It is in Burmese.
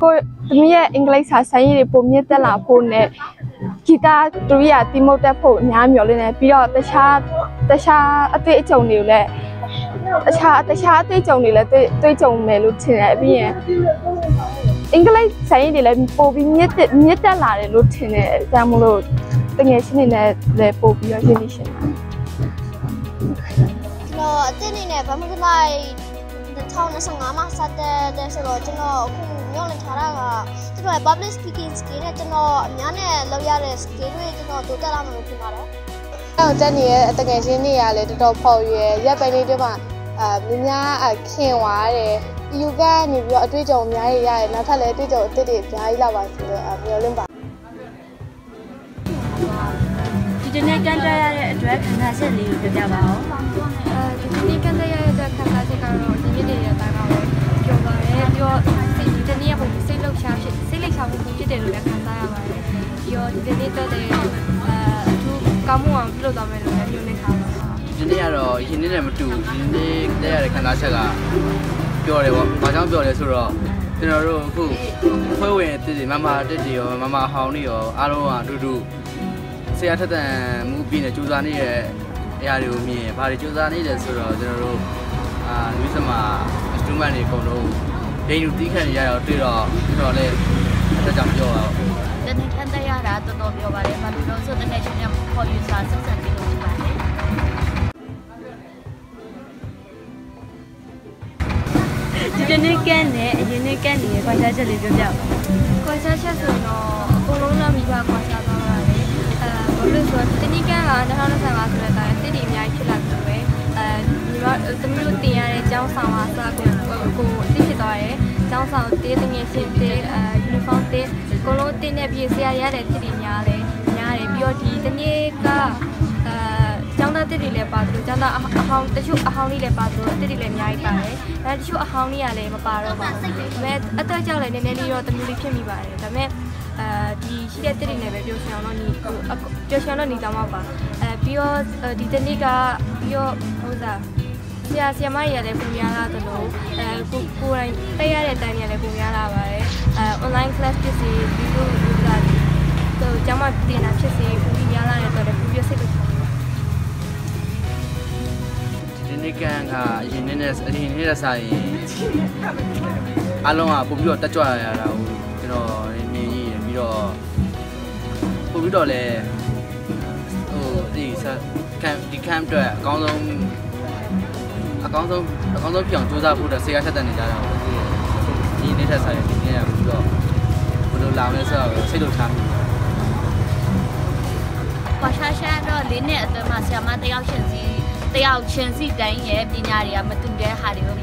ကိုသမီးရဲ့အင်္ဂလိပ်စာစာရေးတွေပုံမြင့်တက်လာဖို့နဲ့ဂီတာတူရတီမုတ်တက်ဖို့အများမျှော်လင့်နေပြီးတော့တခြားအတွေ့အကြုံတွေကိုလည်းတခြားအတွေ့အကြုံတွေလည်းတွေ့ကြုံမယ်လို့ထင်တယ်ပြီးရင်အင်္ဂလိပ်စာရေးတွေလည်းပို့ပြီးမြင့်တက်လာတယ်လို့ထင်တယ်ဒါမှမဟုတ်တကယ်ရှင်းနေတယ်လည်းပို့ပြီးတော့ရင်းနှီးရှင်းတယ်တော့အတင်းနေနဲ့ဘာမှမလိုက်2025မှာစတဲ့ဆိုတော့ကျွန်တော်အခုမျိုးလင်ထားတာကကျွန်တော် public speaking skill နဲ့ကျွန်တော်အများနဲ့လောက်ရတဲ့ skill တွေကျွန်တော်တိုးတက်လာမှာလို့ဖြစ်ပါတယ်။အဲ့တော့တက်နေရဲ့တကယ်ချင်းနေရလဲတော်တော်ဖော်ရွယ်ရက်ပိုင်းလေးတည်းမှာများခင်သွားတယ်။ EU ကနေပြီးတော့အတွေ့အကြုံအများကြီးရတယ်နောက်ထပ်လည်းအတွေ့အကြုံအသစ်တွေအများကြီးလာပါဆိုတော့မျှော်လင့်ပါဒီနေ့ကန်တက်ရတဲ့အတွက်ခန်းစားချက်လေးကိုပြောပြပါဦးဒီနေ့ကန်တက်ရတဲ့အတွက်ခန်းစားချက်ကတော့ဒီနေ့တွေရဲ့အတိုင်းပါပဲပြောပါတယ်ပြီးတော့ဒီနေ့ကပုံစိတ်လှုပ်ရှားဖြစ်တယ်လို့လည်းခန်းစားရပါတယ်ပြီးတော့ဒီနေ့တက်တဲ့အထူးကောင်းမှုအောင်ပြုလုပ်သွားမယ်လို့လည်းပြောနေထားပါဒီနေ့ကတော့ရင်းနှီးတယ်မတူဒီနေ့တက်ရတဲ့ခန်းစားချက်ကပြောတယ်ပေါ့ဘာကြောင့်ပြောလဲဆိုတော့ကျွန်တော်တို့အခုဖွဲဝင်တည်မမတက်တီရောမမဟောင်းနေရောအားလုံးကအတူတူဆရာထက်တန်မှုပြီးနေကြိုးစားနေတဲ့အရာတွေကိုမြင်ဘာတွေကြိုးစားနေတယ်ဆိုတော့ကျွန်တော်တို့လူစမာအစတူမန်တွေအကုန်လုံးဒိန်လူတီးခတ်နေရတော့တွေ့တော့ကျွန်တော်လည်းအဲ့ဒါကြောင့်ပြောပါဘူးတနေ့ခန်းတက်ရတာတော်တော်ပြောပါတယ်ဘာလို့လဲဆိုတော့တနေ့ချင်းနဲ့ခေါ်ယူစာဆက်ဆက်ပြီးလို့ဖြစ်ပါတယ်ဒီနေ့ကန်နဲ့အရင်နေ့ကန်နေတဲ့ခွာချက်လေးပြောပြပါခွာချက်ဆိုတော့အကုန်လုံးတော့မိဘခွာချက်သွားပါတယ်ဘာလို့ဆိုတော့ဒီနေ့ကန်က2025ဆိုတဲ့တိုင်းတစ်တွေအများကြီးဖြစ်လာတယ်ပဲသမီးတို့တင်ရတဲ့ကျောင်းဆောင်ဟာစကိုသိဖြစ်သွားတယ်ကျောင်းဆောင်တေးတငယ်ရှင်တေးယူနီဖောင်းတေးအကုန်လုံးတင်းတဲ့ပြည်ဆရာရတဲ့တစ်တွေများတယ်ပြီးတော့ဒီတနေ့ကကျောင်းသားတစ်တွေလည်းပါသလိုကျောင်းသားအဟောင်းတချို့အဟောင်းလေးလည်းပါသလိုတစ်တွေလည်းအများကြီးပါတယ်တချို့အဟောင်းလေးကလည်းမပါတော့ပါဘူးဒါပေမဲ့အသက်ကြောက်လည်းနည်းနည်းလေးတော့တမျိုးလေးဖြစ်မိပါတယ်ဒါပေမဲ့ဒီရှိတဲ့တစ်တွေနဲ့ပဲပျော်ရွှင်အောင်တော့နေသွားမှာပါပြီးတော့ဒီတနေ့ကပြီးတော့ဟုတ်သားဆရာမကြီးလည်းပုံများလာသလိုကိုယ်တိုင်တက်ရတဲ့အတိုင်းလည်းပုံများလာပါတယ်online class ဖြစ်စီပြီးတော့ကျောင်းမှာတင်တာဖြစ်စီပုံများလာတဲ့အတွက်လည်းပြည့်စိတ်လို့ဒီနေ့ကန်ကအရင်နေ့စာရင်အားလုံးကပို့ပြီးတော့တက်ကြွရတာကိုကျွန်တော်မြင်ရပြီးတော့ပို့ပြီးတော့လည်းဒီကမ်အတွက်အကောင်းဆုံးပြောင်းစူးစမ်းဖို့ဆရာထက်တဲ့နေကြတာပေါ့ဒီနေ့ထက်ဆိုင်ဒီနေ့ကပြီးတော့ဘယ်လိုလာမလဲဆိုတော့စိတ်လှုပ်ရှားမှုခွာရှာတော့၄နှစ်အတွင်းမှာဆရာမတယောက်ချင်းစီတိုင်းရဲ့ပညာတွေကမတူတဲ့ဟာတွေကို